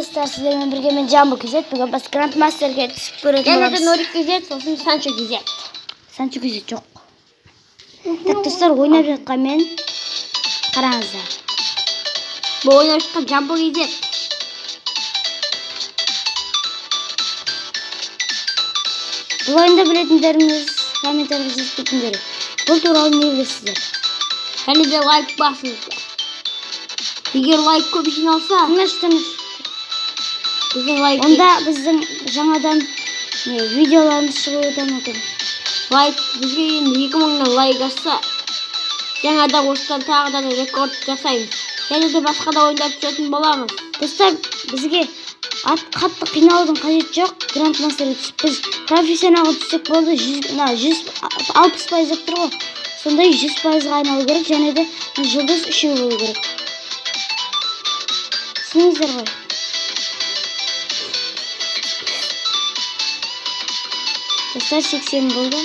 достар, сіздермен бірге мен Жамбо KZ. Бүгін біз Grandmaster'ге түсіп көретін боламыз. Және Норик KZ, сосын Санчо KZ. Санчо KZ жоқ. Так достар, ойнап жатқанмен қараңыздар. Бұл ойнап жатқан Жамбо KZ. Бұл ойынды білетіндеріңіз комментарийге жазып кетіңдер. Бұл туралы не білесіздер? Және де лайк басыңыздар. Егер лайк көп жиналса, Тыныш. біздің лайк Онда біздің жаңадан видеоларымыз шығуы да мүмкін. лайк бізге енді 2000-нан лайк ашса, жаңада осыдан тағыдан рекорд жасаймыз. Және де басқа да ойындар түсетін боламыз. Достар, бізге қатты қиналудың қажет жоқ. Grandmaster'ге түсіп біз профессионалға түссек болды. 60% тұр ғой. Сондай 100%-ға айналу керек, және де жұлдыз 3 болу керек. Түсініңіздер ғой. Достар, 80 болды.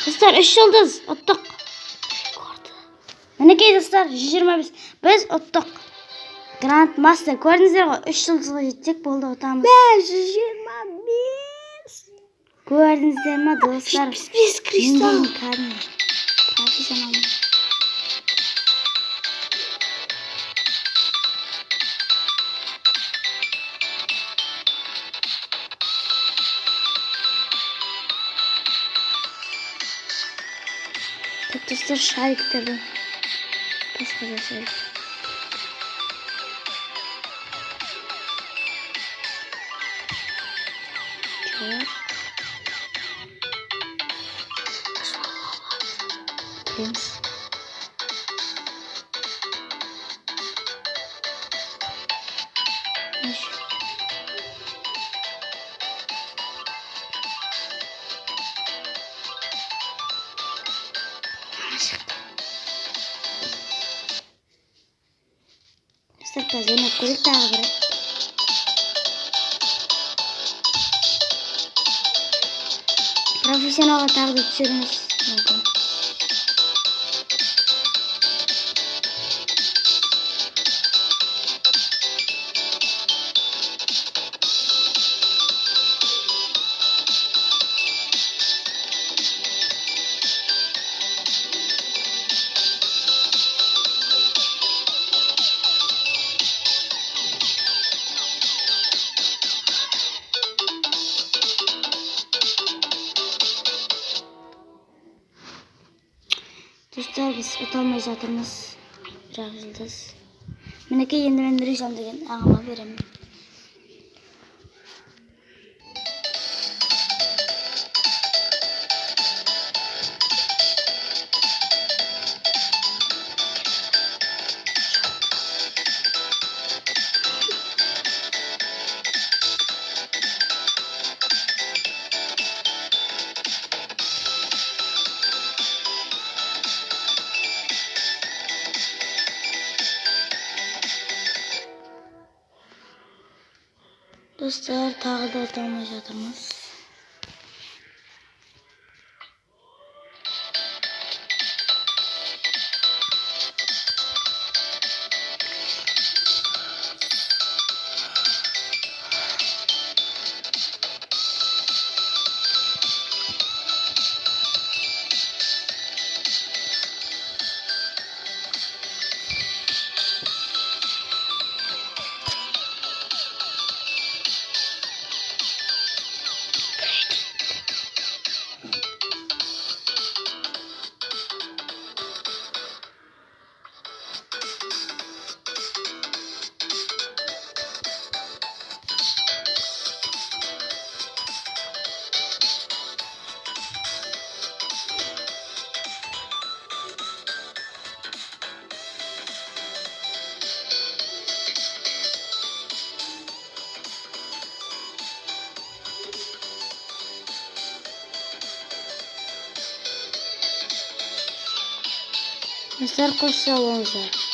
Достар, 3 жұлдыз ұттық. Мінекей достар, 125. Біз ұттық. Grandmaster көрдіңіздер ғой, 3 жұлдызға жетсек болды, ұтамыз. 525. Көрдіңіздер ма достар? 75 кристалл. Профессионал. Так достар, шариктерді басқа жасайық. Білеміз. Достар, таза көрік тағы бірі. Профессионалға тағы да түсеріңіз мүмкін. Достар, біз ұталмай жатырмыз. Бірақ жұлдыз. Мінекей енді мен Рижан деген ағама беремін. Достар, тағы да ұталмай жатырмыз. Dostlar, қош сау болыңыздар.